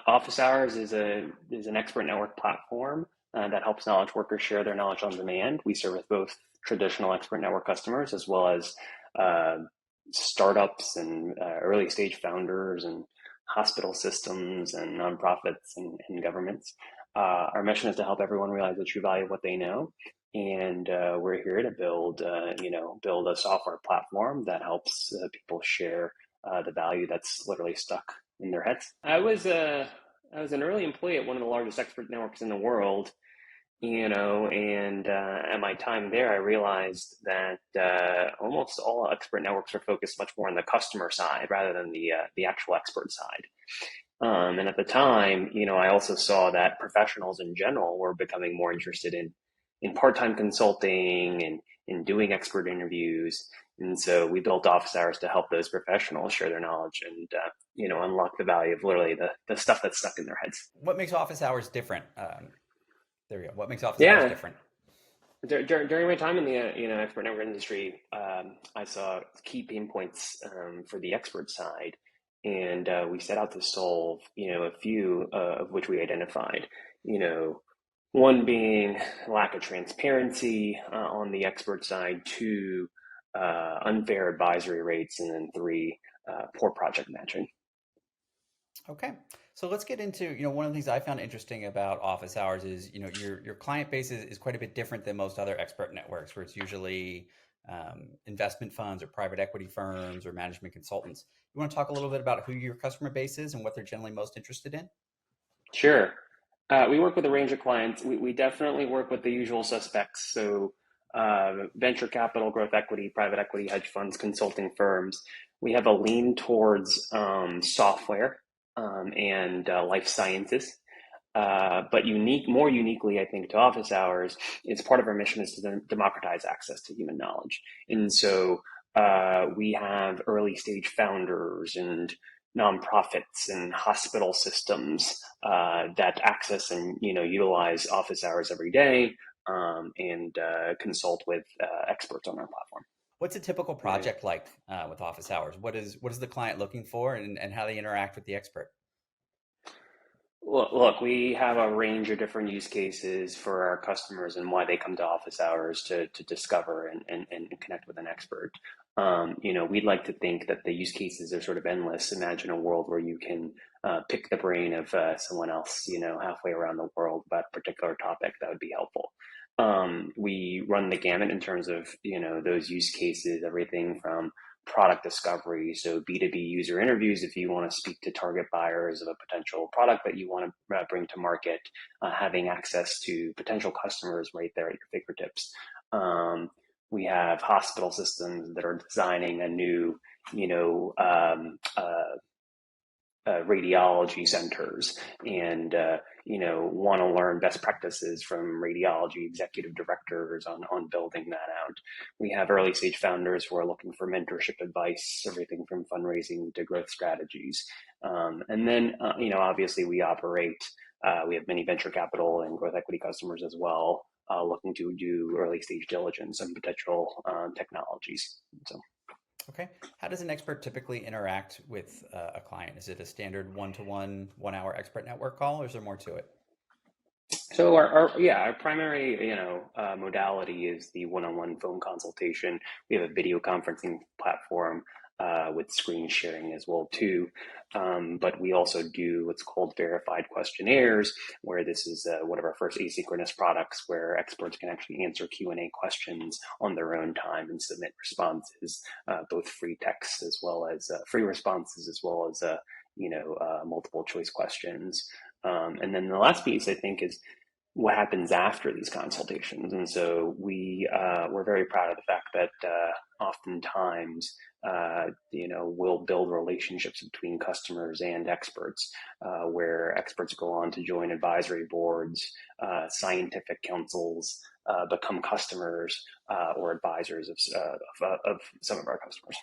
Office Hours is an expert network platform that helps knowledge workers share their knowledge on demand. We service both traditional expert network customers as well as uh, startups and early stage founders and hospital systems and nonprofits and governments. Our mission is to help everyone realize the true value of what they know, and we're here to build a software platform that helps people share the value that's literally stuck in their heads. I was an early employee at one of the largest expert networks in the world, and at my time there, I realized that almost all expert networks are focused much more on the customer side rather than the actual expert side. And at the time, I also saw that professionals in general were becoming more interested in part-time consulting and in doing expert interviews. And so we built office hours to help those professionals share their knowledge and unlock the value of literally the stuff that's stuck in their heads. What makes office hours different? There we go. What makes office hours Yeah, different? during my time in the expert network industry, I saw key pain points for the expert side, and we set out to solve a few of which we identified. You know, one being lack of transparency on the expert side, two, unfair advisory rates, and then three, poor project matching. Okay. So let's get into, one of the things I found interesting about office hours is, your client base is quite a bit different than most other expert networks, where it's usually investment funds or private equity firms or management consultants. You want to talk a little bit about who your customer base is and what they're generally most interested in? Sure. We work with a range of clients. We definitely work with the usual suspects. So, venture capital, growth equity, private equity, hedge funds, consulting firms. We have a lean towards software and life sciences. But more uniquely, I think, to office hours, it's part of our mission is to democratize access to human knowledge. And so we have early stage founders and nonprofits and hospital systems that access and utilize office hours every day and consult with experts on our platform. What's a typical Right. project like with office hours? What is the client looking for and how they interact with the expert? Look, we have a range of different use cases for our customers and why they come to office hours to discover and connect with an expert. We'd like to think that the use cases are sort of endless. Imagine a world where you can pick the brain of someone else, halfway around the world about a particular topic. That would be helpful. We run the gamut in terms of, those use cases, everything from product discovery. So B2B user interviews, if you want to speak to target buyers of a potential product that you want to bring to market, having access to potential customers right there at your fingertips. We have hospital systems that are designing a new, you know, um, uh, radiology centers and want to learn best practices from radiology executive directors on building that out. We have early stage founders who are looking for mentorship advice, everything from fundraising to growth strategies. And then obviously we have many venture capital and growth equity customers as well, looking to do early stage diligence on potential technologies. So Okay. How does an expert typically interact with a client? Is it a standard one-to-one, 1 hour expert network call, or is there more to it? So our primary modality is the one-on-one phone consultation. We have a video conferencing platform with screen sharing as well too. But we also do what's called verified questionnaires, where this is one of our first asynchronous products, where experts can actually answer Q&A questions on their own time and submit responses, both free text as well as free responses as well as multiple choice questions. And then the last piece I think is what happens after these consultations. And so we're very proud of the fact that oftentimes we'll build relationships between customers and experts, where experts go on to join advisory boards, scientific councils, become customers or advisors of some of our customers.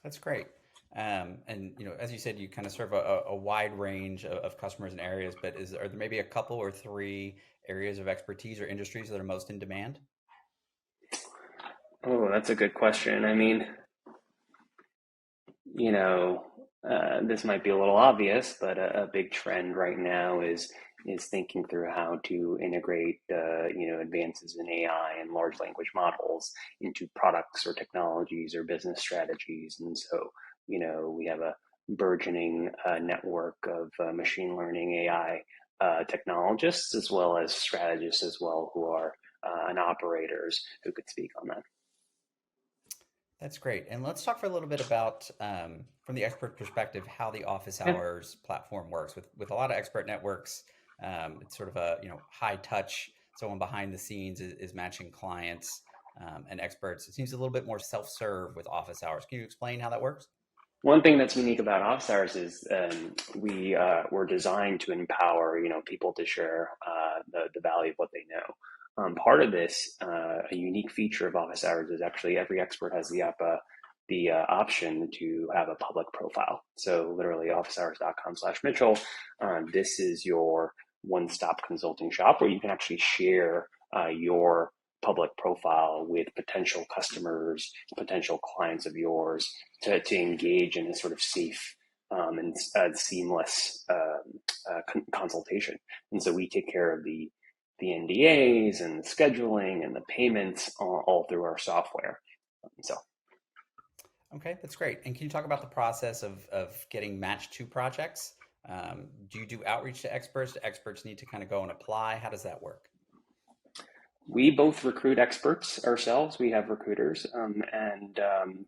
That's great. And as you said, you kind of serve a wide range of customers and areas, but are there maybe a couple or three areas of expertise or industries that are most in demand? Oh, that's a good question. I mean, you know. this might be a little obvious, but a big trend right now is thinking through how to integrate advances in AI and large language models into products or technologies or business strategies. And so we have a burgeoning network of machine learning AI technologists as well as strategists as well who are and operators who could speak on that. That's great. And let's talk for a little bit about, from the expert perspective, how the office Yeah. hours platform works. With a lot of expert networks, it's sort of a high touch. Someone behind the scenes is matching clients and experts. It seems a little bit more self serve with office hours. Can you explain how that works? One thing that's unique about office hours is we were designed to empower people to share the value of what they know. Part of this, a unique feature of office hours is actually every expert has the option to have a public profile. So literally officehours.com/Mitchell. This is your one-stop consulting shop where you can actually share your public profile with potential customers, potential clients of yours to engage in a sort of safe and seamless consultation. And so we take care of the NDAs and the scheduling and the payments all through our software. So Okay, that's great. And can you talk about the process of getting matched to projects? Do you do outreach to experts? Do experts need to kind of go and apply? How does that work? we both recruit experts ourselves. We have recruiters, and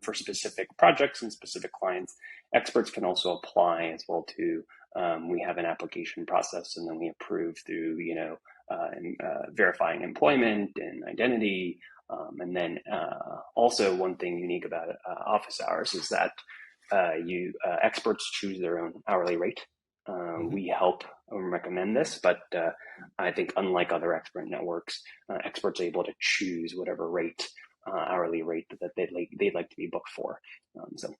for specific projects and specific clients, experts can also apply as well too. We have an application process, and then we approve through verifying employment and identity. And then also one thing unique about office hours is that you experts choose their own hourly rate. Hmm. We help recommend this, but I think unlike other expert networks, experts are able to choose whatever rate, hourly rate that they'd like to be booked for. So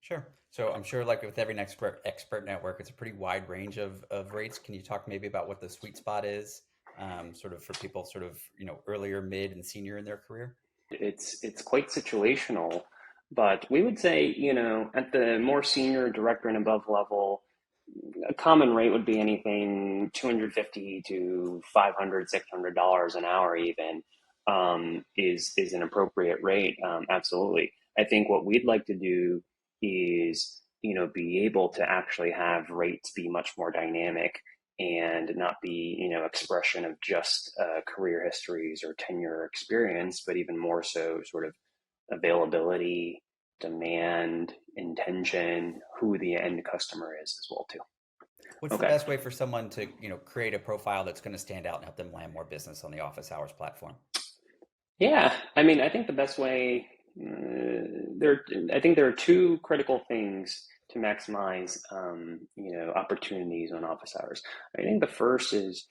Sure. So I'm sure, like with every expert network, it's a pretty wide range of rates. Can you talk maybe about what the sweet spot is, sort of for people, sort of earlier, mid, and senior in their career? it's quite situational, but we would say at the more senior director and above level, a common rate would be anything 250 to 500, $600 an hour even is an appropriate rate. Absolutely. I think what we'd like to do is be able to actually have rates be much more dynamic and not be expression of just career histories or tenure experience, but even more so sort of availability, demand, intention, who the end customer is as well too. What's the Okay. best way for someone to, create a profile that's going to stand out and help them land more business on the office hours platform? Yeah. I mean, I think the best way there. I think there are two critical things to maximize, opportunities on office hours. I think the first is,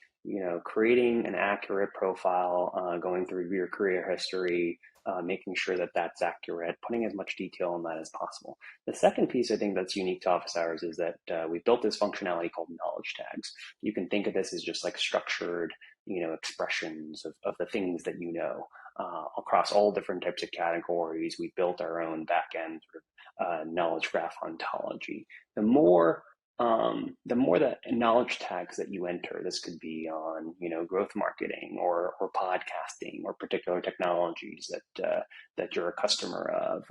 creating an accurate profile, going through your career history, making sure that that's accurate, putting as much detail on that as possible. The second piece I think that's unique to office hours is that we built this functionality called knowledge tags. You can think of this as just like structured, expressions of the things that across all different types of categories. We built our own backend sort of knowledge graph ontology. The more the knowledge tags that you enter, this could be on growth marketing or podcasting or particular technologies that you're a customer of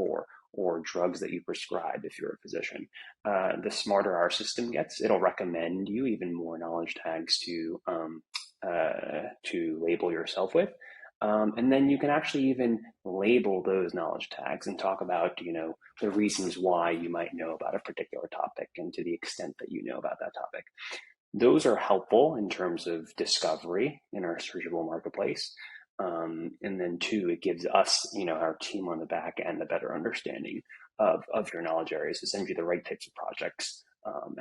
or drugs that you prescribe if you're a physician. The smarter our system gets, it'll recommend you even more knowledge tags to label yourself with. And then you can actually even label those knowledge tags and talk about, the reasons why you might know about a particular topic and to the extent that you know about that topic. Those are helpful in terms of discovery in our searchable marketplace. And then two, it gives us, our team on the back end, a better understanding of your knowledge areas to send you the right types of projects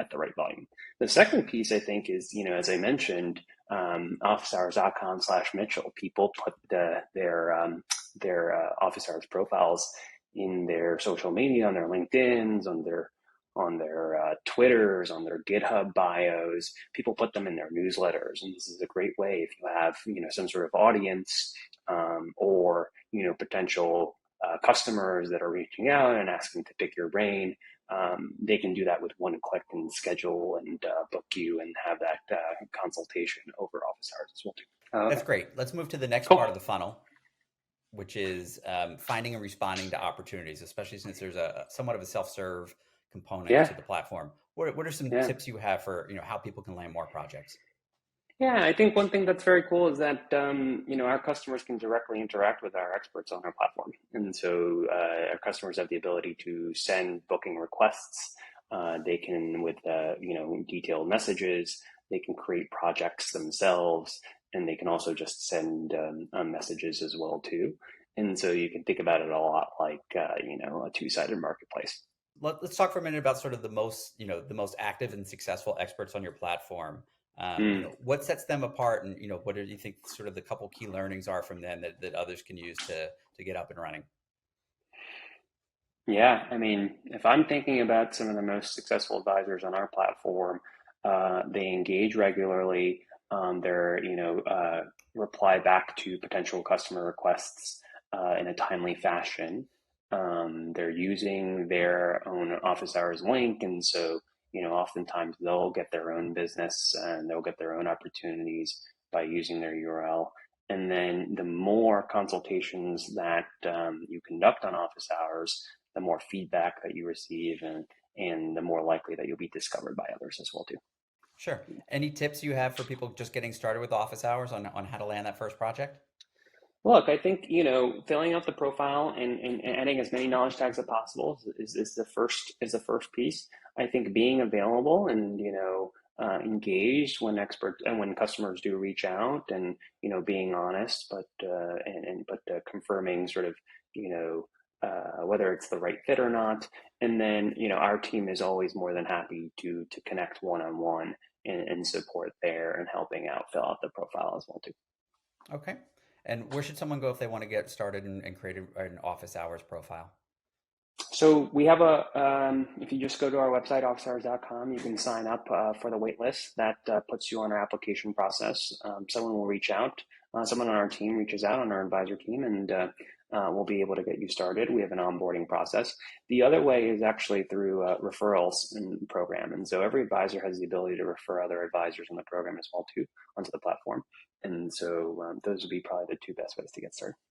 at the right volume. The second piece, I think, is, as I mentioned, officehours.com/Mitchell. People put their office hours profiles in their social media, on their LinkedIn's, on their Twitters, on their GitHub bios. People put them in their newsletters, and this is a great way if you have some sort of audience or potential customers that are reaching out and asking to pick your brain. they can do that with one click and schedule and book you and have that consultation over office hours as well too. That's great. Let's move to the next part Cool. of the funnel, which is finding and responding to opportunities, especially since there's a somewhat of a self-serve component Yeah. to the platform. What are some Yeah. tips you have for how people can land more projects? Yeah, I think one thing that's very cool is that our customers can directly interact with our experts on our platform, and so our customers have the ability to send booking requests. They can, with detailed messages, they can create projects themselves, and they can also just send messages as well too. And so you can think about it a lot like a two-sided marketplace. Let's talk for a minute about sort of the most active and successful experts on your platform. Mm. What sets them apart, and what do you think sort of the couple key learnings are from them that others can use to get up and running? Yeah, I mean, if I'm thinking about some of the most successful advisors on our platform, they engage regularly. They're, reply back to potential customer requests in a timely fashion. They're using their own office hours link, and so, oftentimes they'll get their own business and they'll get their own opportunities by using their URL. And then the more consultations that you conduct on office hours, the more feedback that you receive, and the more likely that you'll be discovered by others as well too. Sure. Any tips you have for people just getting started with office hours on how to land that first project? Look, I think filling out the profile and adding as many knowledge tags as possible is the first piece. I think being available and engaged when expert and when customers do reach out, and being honest, but confirming sort of whether it's the right fit or not. And then our team is always more than happy to connect one on one and support there and helping out fill out the profile as well too. Okay. And where should someone go if they want to get started and create an office hours profile? So we have if you just go to our website, officehours.com, you can sign up for the wait list. That puts you on our application process. Someone will reach out. Someone on our team reaches out, on our advisor team, and we'll be able to get you started. We have an onboarding process. The other way is actually through referrals in the program. And so every advisor has the ability to refer other advisors in the program as well too onto the platform. And so those would be probably the two best ways to get started.